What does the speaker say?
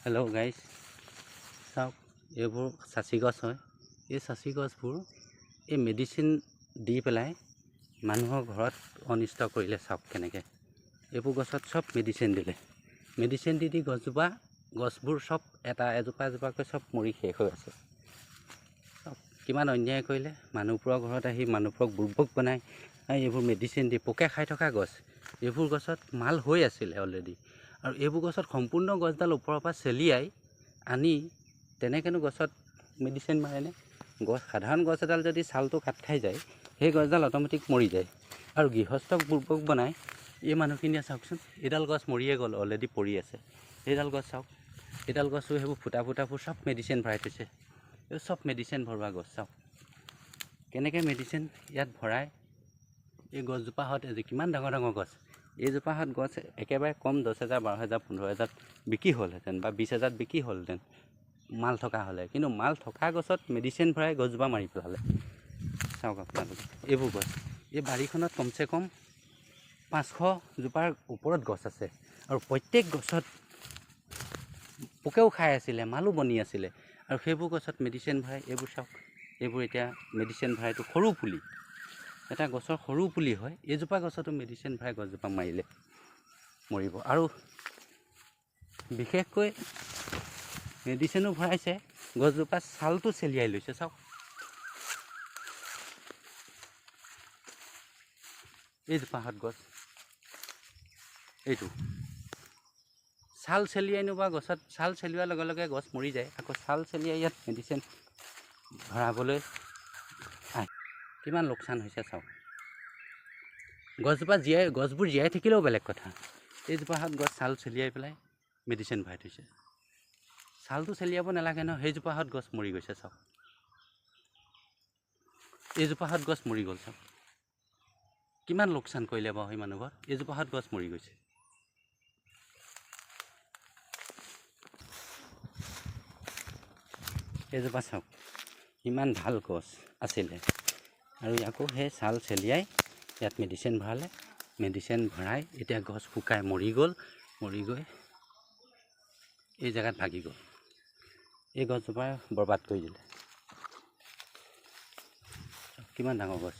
Hello' guys, চাওক এইবোৰ চাচি গছ হয়। এই চাচি গছবোৰ এই মেডিচিন দি পেলাই মানুহৰ ঘৰত অনিষ্ট কৰিলে। চাওক কেনেকৈ এইবোৰ গছত চব মেডিচিন দিলে। মেডিচিন দি গছবোৰ চব এজোপা এজোপাকৈ চব মৰি শেষ হৈ আছে। চব কিমান অন্যায় কৰিলে। মানুহবোৰৰ ঘৰত আহি মানুহবোৰক বুৰ্বক বনাই এইবোৰ মেডিচিন দি পোকে খাই থকা গছ। এইবোৰ গছত মাল হৈ আছিলে অলৰেডি, আৰু এইবোৰ গছত সম্পূৰ্ণ গছডাল ওপৰৰ পৰা চেলিয়াই আনি তেনেকৈনো গছত মেডিচিন মাৰেনে? সাধাৰণ গছ এডাল যদি ছালটো কাট খাই যায়, সেই গছডাল অট'মেটিক মৰি যায়। আৰু গৃহস্থক বুৰ্বক বনাই এই মানুহখিনিয়ে চাওকচোন, এইডাল গছ মৰিয়ে গ'ল, অলৰেডি পৰি আছে। এইডাল গছ চাওক, এইডাল গছো সেইবোৰ ফুটাবোৰ চব মেডিচিন ভৰাই থৈছে। এই চব মেডিচিন ভৰোৱা গছ। চাওক কেনেকৈ মেডিচিন ইয়াত ভৰাই এই গছজোপাহঁত কিমান ডাঙৰ ডাঙৰ গছ। এইজোপাহঁত গছ একেবাৰে কম 10,000, 12,000, 15,000 বিক্ৰী হ'লহেঁতেন, বা 20,000 বিক্ৰী হ'লহেঁতেন মাল থকা হ'লে। কিন্তু মাল থকা গছত মেডিচিন ভৰাই গছজোপা মাৰি পেলালে। চাওক আপোনালোকে এইবোৰ গছ। এই বাৰীখনত কমচে কম 500জোপাৰ ওপৰত গছ আছে, আৰু প্ৰত্যেক গছত পোকেও খাই আছিলে, মালো বনি আছিলে, আৰু সেইবোৰ গছত মেডিচিন ভৰাই এইবোৰ চাওক। এইবোৰ এতিয়া মেডিচিন ভৰাইটো সৰু পুলি, এটা গছৰ সৰু পুলি হয়। এইজোপা গছতো মেডিচিন ভৰাই গছজোপা মাৰিলে, মৰিব। আৰু বিশেষকৈ মেডিচিনো ভৰাইছে, গছজোপা ছালটো চেলিয়াই লৈছে। চাওক এইজোপাহঁত গছ, এইটো ছাল চেলিয়াই নোপোৱা গছত ছাল চেলিওৱাৰ লগে লগে গছ মৰি যায়। আকৌ ছাল চেলিয়াই ইয়াত মেডিচিন ভৰাবলৈ কিমান লোকচান হৈছে চাওক। গছবোৰ জীয়াই থাকিলেও বেলেগ কথা। এইজোপাহঁত গছ ছাল চেলিয়াই পেলাই মেডিচিন ভৰাই থৈছে। ছালটো চেলিয়াব নালাগে ন, সেইজোপাহঁত গছ মৰি গৈছে। চাওক এইজোপাহঁত গছ মৰি গ'ল। চাওক কিমান লোকচান কৰিলে বাৰু সেই মানুহঘৰ। এইজোপাহঁত গছ মৰি গৈছে। এইজোপা চাওক ইমান ভাল গছ আছিলে, আৰু আকৌ সেই ছাল চেলিয়াই ইয়াত মেডিচিন ভৰালে। মেডিচিন ভৰাই এতিয়া গছ শুকাই মৰি গ'ল। মৰি গৈ এই জেগাত ভাগি গ'ল। এই গছজোপাই বৰবাদ কৰি দিলে। কিমান ডাঙৰ গছ।